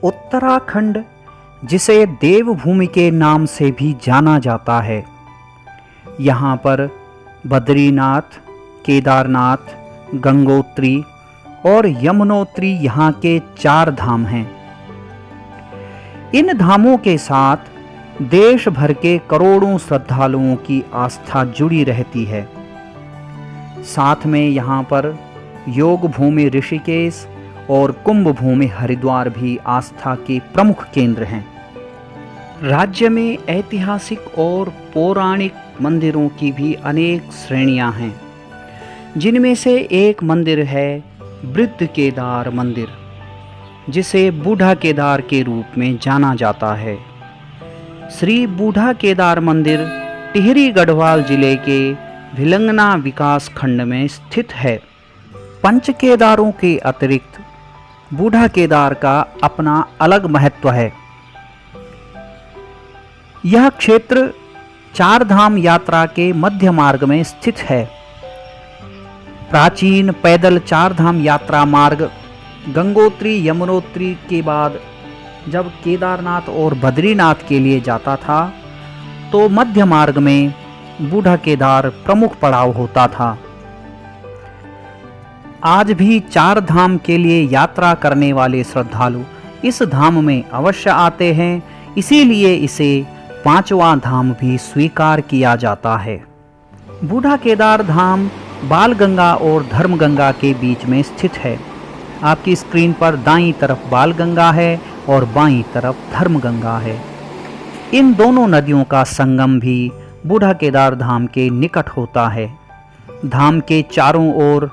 उत्तराखंड, जिसे देवभूमि के नाम से भी जाना जाता है, यहाँ पर बद्रीनाथ, केदारनाथ, गंगोत्री और यमुनोत्री यहाँ के 4 धाम हैं। इन धामों के साथ देश भर के करोड़ों श्रद्धालुओं की आस्था जुड़ी रहती है। साथ में यहाँ पर योग भूमि ऋषिकेश और कुंभ भूमि हरिद्वार भी आस्था के प्रमुख केंद्र हैं। राज्य में ऐतिहासिक और पौराणिक मंदिरों की भी अनेक श्रेणियां हैं, जिनमें से एक मंदिर है वृद्ध केदार मंदिर, जिसे बूढ़ा केदार के रूप में जाना जाता है। श्री बूढ़ा केदार मंदिर टिहरी गढ़वाल जिले के भिलंगना विकास खंड में स्थित है। पंच केदारों के अतिरिक्त बूढ़ा केदार का अपना अलग महत्व है। यह क्षेत्र 4 धाम यात्रा के मध्य मार्ग में स्थित है। प्राचीन पैदल 4 धाम यात्रा मार्ग गंगोत्री यमुनोत्री के बाद जब केदारनाथ और बद्रीनाथ के लिए जाता था, तो मध्य मार्ग में बूढ़ा केदार प्रमुख पड़ाव होता था। आज भी 4 धाम के लिए यात्रा करने वाले श्रद्धालु इस धाम में अवश्य आते हैं, इसीलिए इसे 5वां धाम भी स्वीकार किया जाता है। बूढ़ा केदार धाम बालगंगा और धर्मगंगा के बीच में स्थित है। आपकी स्क्रीन पर दाईं तरफ बालगंगा है और बाईं तरफ धर्मगंगा है। इन दोनों नदियों का संगम भी बूढ़ा केदार धाम के निकट होता है। धाम के चारों ओर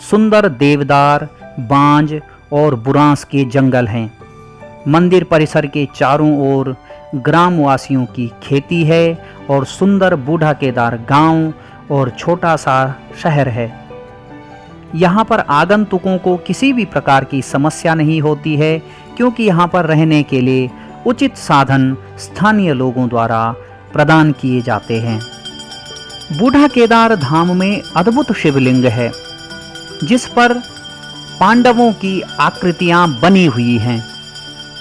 सुंदर देवदार, बांज और बुरांस के जंगल हैं। मंदिर परिसर के चारों ओर ग्रामवासियों की खेती है और सुंदर बूढ़ा केदार गांव और छोटा सा शहर है। यहाँ पर आगंतुकों को किसी भी प्रकार की समस्या नहीं होती है, क्योंकि यहाँ पर रहने के लिए उचित साधन स्थानीय लोगों द्वारा प्रदान किए जाते हैं। बूढ़ा केदार धाम में अद्भुत शिवलिंग है, जिस पर पांडवों की आकृतियां बनी हुई हैं।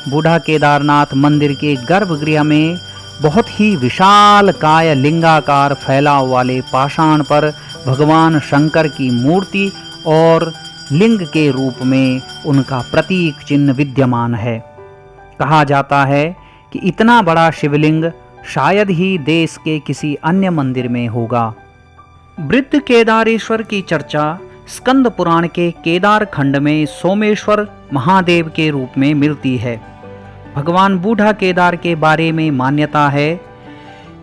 बूढ़ा केदारनाथ मंदिर के गर्भगृह में बहुत ही विशाल काय लिंगाकार फैलाव वाले पाषाण पर भगवान शंकर की मूर्ति और लिंग के रूप में उनका प्रतीक चिन्ह विद्यमान है। कहा जाता है कि इतना बड़ा शिवलिंग शायद ही देश के किसी अन्य मंदिर में होगा। वृद्ध केदारेश्वर की चर्चा स्कंद पुराण के केदार खंड में सोमेश्वर महादेव के रूप में मिलती है। भगवान बूढ़ा केदार के बारे में मान्यता है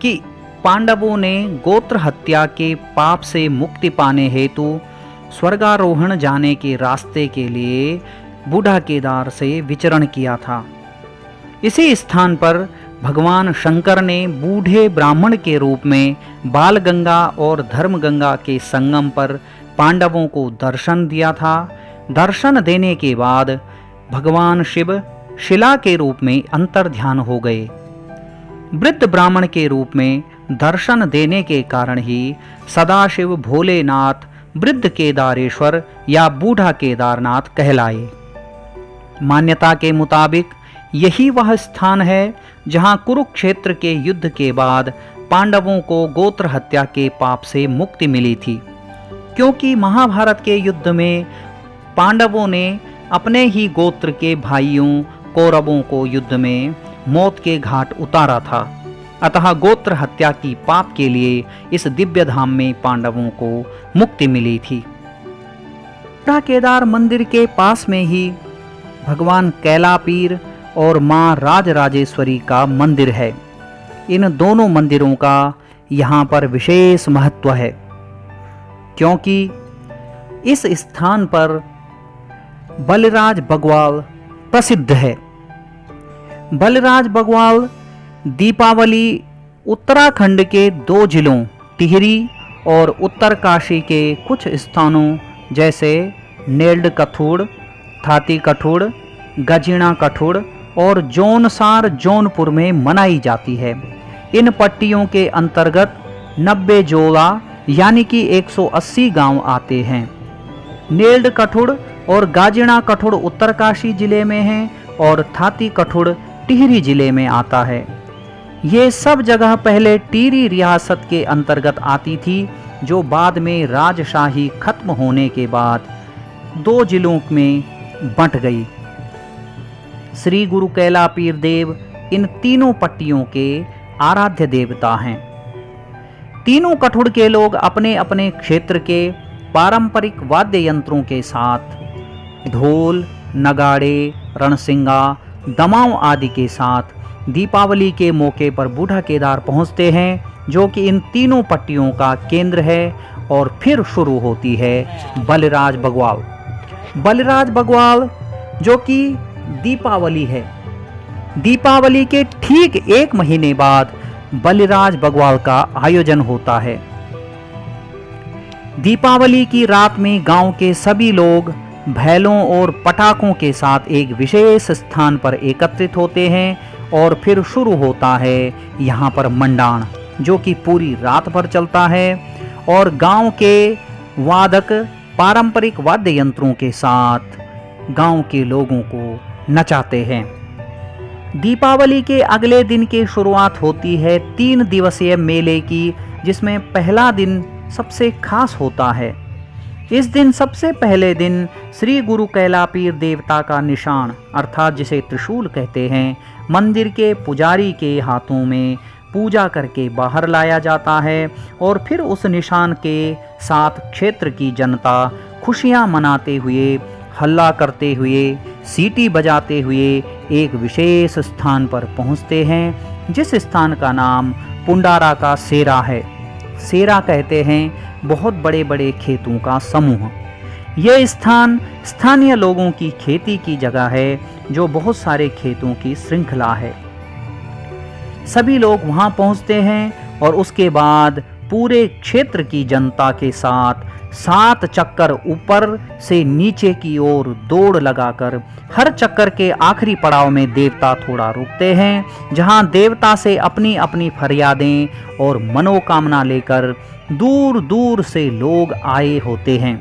कि पांडवों ने गोत्र हत्या के पाप से मुक्ति पाने हेतु स्वर्गारोहण जाने के रास्ते के लिए बूढ़ा केदार से विचरण किया था। इसी स्थान पर भगवान शंकर ने बूढ़े ब्राह्मण के रूप में बालगंगा और धर्मगंगा के संगम पर पांडवों को दर्शन दिया था। दर्शन देने के बाद भगवान शिव शिला के रूप में अंतर्ध्यान हो गए। वृद्ध ब्राह्मण के रूप में दर्शन देने के कारण ही सदाशिव भोलेनाथ वृद्ध केदारेश्वर या बूढ़ा केदारनाथ कहलाए। मान्यता के मुताबिक यही वह स्थान है जहां कुरुक्षेत्र के युद्ध के बाद पांडवों को गोत्र हत्या के पाप से मुक्ति मिली थी, क्योंकि महाभारत के युद्ध में पांडवों ने अपने ही गोत्र के भाइयों कौरवों को युद्ध में मौत के घाट उतारा था। अतः गोत्र हत्या की पाप के लिए इस दिव्य धाम में पांडवों को मुक्ति मिली थी। बूढ़ा केदार मंदिर के पास में ही भगवान कैलापीर और मां राजराजेश्वरी का मंदिर है। इन दोनों मंदिरों का यहाँ पर विशेष महत्व है, क्योंकि इस स्थान पर बलराज बग्वाल प्रसिद्ध है। बलराज बग्वाल दीपावली उत्तराखंड के 2 जिलों टिहरी और उत्तरकाशी के कुछ स्थानों जैसे नेल्ड कथुड़, थाती कठुड़, गजीणा कठुड़ और जौनसार जौनपुर में मनाई जाती है। इन पट्टियों के अंतर्गत 90 जोड़ा यानी कि 180 गांव आते हैं। नेल्ड कठुड़ और गाजीणा कठुड़ उत्तरकाशी जिले में हैं और थाती कठुड़ टिहरी जिले में आता है। ये सब जगह पहले टिहरी रियासत के अंतर्गत आती थी, जो बाद में राजशाही खत्म होने के बाद 2 जिलों में बंट गई। श्री गुरु कैला पीर देव इन तीनों पट्टियों के आराध्य देवता हैं। तीनों कठुड़ के लोग अपने अपने क्षेत्र के पारंपरिक वाद्य यंत्रों के साथ ढोल, नगाड़े, रणसिंगा, दमाव आदि के साथ दीपावली के मौके पर बूढ़ा केदार पहुंचते हैं, जो कि इन तीनों पट्टियों का केंद्र है। और फिर शुरू होती है बलिराज बग्वाल। बलिराज बग्वाल जो कि दीपावली है, दीपावली के ठीक 1 महीने बाद बलिराज बग्वाल का आयोजन होता है। दीपावली की रात में गांव के सभी लोग भैलों और पटाखों के साथ एक विशेष स्थान पर एकत्रित होते हैं और फिर शुरू होता है यहाँ पर मंडाण, जो कि पूरी रात भर चलता है और गांव के वादक पारंपरिक वाद्य यंत्रों के साथ गांव के लोगों को नचाते हैं। दीपावली के अगले दिन की शुरुआत होती है 3 दिवसीय मेले की, जिसमें पहला दिन सबसे खास होता है। इस दिन सबसे पहले दिन श्री गुरु कैला पीर देवता का निशान अर्थात जिसे त्रिशूल कहते हैं, मंदिर के पुजारी के हाथों में पूजा करके बाहर लाया जाता है और फिर उस निशान के साथ क्षेत्र की जनता खुशियां मनाते हुए, हल्ला करते हुए, सीटी बजाते हुए एक विशेष स्थान पर पहुंचते हैं, जिस स्थान का नाम पुंडारा का सेरा है। सेरा कहते हैं बहुत बड़े बड़े खेतों का समूह। यह स्थान स्थानीय लोगों की खेती की जगह है, जो बहुत सारे खेतों की श्रृंखला है। सभी लोग वहां पहुंचते हैं और उसके बाद पूरे क्षेत्र की जनता के साथ 7 चक्कर ऊपर से नीचे की ओर दौड़ लगाकर हर चक्कर के आखिरी पड़ाव में देवता थोड़ा रुकते हैं, जहां देवता से अपनी अपनी फरियादें और मनोकामना लेकर दूर दूर से लोग आए होते हैं,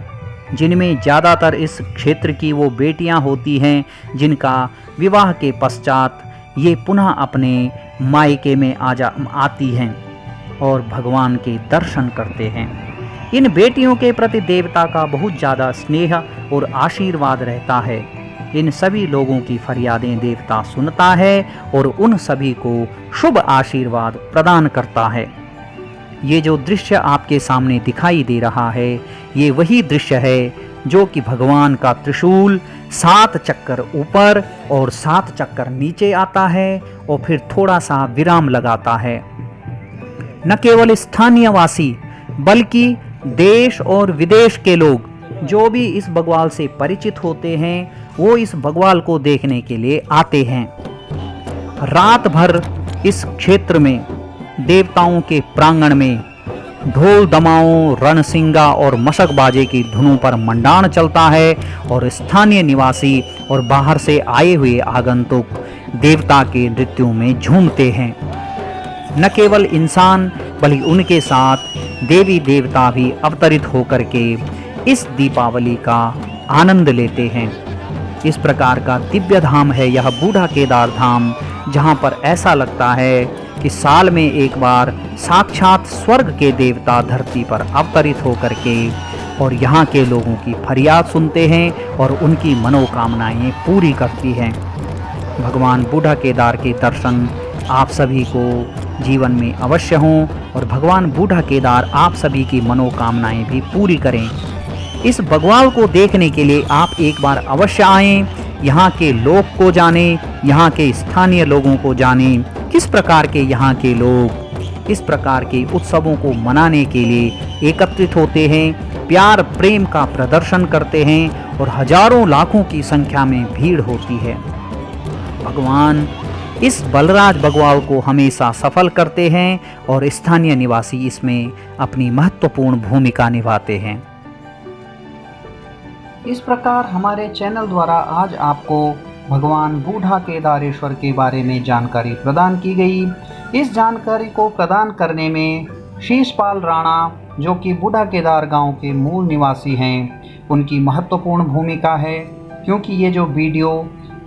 जिनमें ज़्यादातर इस क्षेत्र की वो बेटियां होती हैं जिनका विवाह के पश्चात ये पुनः अपने मायके में आती हैं और भगवान के दर्शन करते हैं। इन बेटियों के प्रति देवता का बहुत ज़्यादा स्नेह और आशीर्वाद रहता है। इन सभी लोगों की फरियादें देवता सुनता है और उन सभी को शुभ आशीर्वाद प्रदान करता है। ये जो दृश्य आपके सामने दिखाई दे रहा है, ये वही दृश्य है जो कि भगवान का त्रिशूल 7 चक्कर ऊपर और 7 चक्कर नीचे आता है और फिर थोड़ा सा विराम लगाता है। न केवल स्थानीय वासी बल्कि देश और विदेश के लोग जो भी इस बग्वाल से परिचित होते हैं, वो इस बग्वाल को देखने के लिए आते हैं। रात भर इस क्षेत्र में देवताओं के प्रांगण में ढोल दमाओं, रणसिंगा और मशक बाजे की धुनों पर मंडाण चलता है और स्थानीय निवासी और बाहर से आए हुए आगंतुक देवता के नृत्यों में झूमते हैं। न केवल इंसान बल्कि उनके साथ देवी देवता भी अवतरित होकर के इस दीपावली का आनंद लेते हैं। इस प्रकार का दिव्य धाम है यह बूढ़ा केदार धाम, जहाँ पर ऐसा लगता है कि साल में एक बार साक्षात स्वर्ग के देवता धरती पर अवतरित होकर के और यहाँ के लोगों की फरियाद सुनते हैं और उनकी मनोकामनाएं पूरी करती हैं। भगवान बूढ़ा केदार के दर्शन आप सभी को जीवन में अवश्य हों और भगवान बूढ़ा केदार आप सभी की मनोकामनाएं भी पूरी करें। इस बग्वाल को देखने के लिए आप एक बार अवश्य आएं, यहाँ के लोक को जानें, यहाँ के स्थानीय लोगों को जानें, किस प्रकार के यहाँ के लोग इस प्रकार के उत्सवों को मनाने के लिए एकत्रित होते हैं, प्यार प्रेम का प्रदर्शन करते हैं और हजारों लाखों की संख्या में भीड़ होती है। भगवान इस बलराज बग्वाल को हमेशा सफल करते हैं और स्थानीय निवासी इसमें अपनी महत्वपूर्ण भूमिका निभाते हैं। इस प्रकार हमारे चैनल द्वारा आज आपको भगवान बूढ़ा केदारेश्वर के बारे में जानकारी प्रदान की गई। इस जानकारी को प्रदान करने में शीशपाल राणा, जो कि बूढ़ा केदार गांव के मूल निवासी हैं, उनकी महत्वपूर्ण भूमिका है, क्योंकि ये जो वीडियो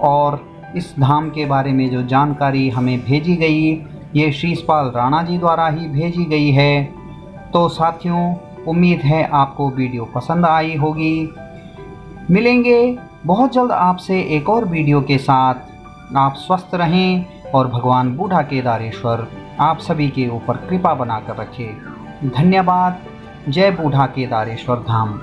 और इस धाम के बारे में जो जानकारी हमें भेजी गई ये शीशपाल राणा जी द्वारा ही भेजी गई है। तो साथियों, उम्मीद है आपको वीडियो पसंद आई होगी। मिलेंगे बहुत जल्द आपसे एक और वीडियो के साथ। आप स्वस्थ रहें और भगवान बूढ़ा केदारेश्वर आप सभी के ऊपर कृपा बनाकर रखे। धन्यवाद। जय बूढ़ा केदारेश्वर धाम।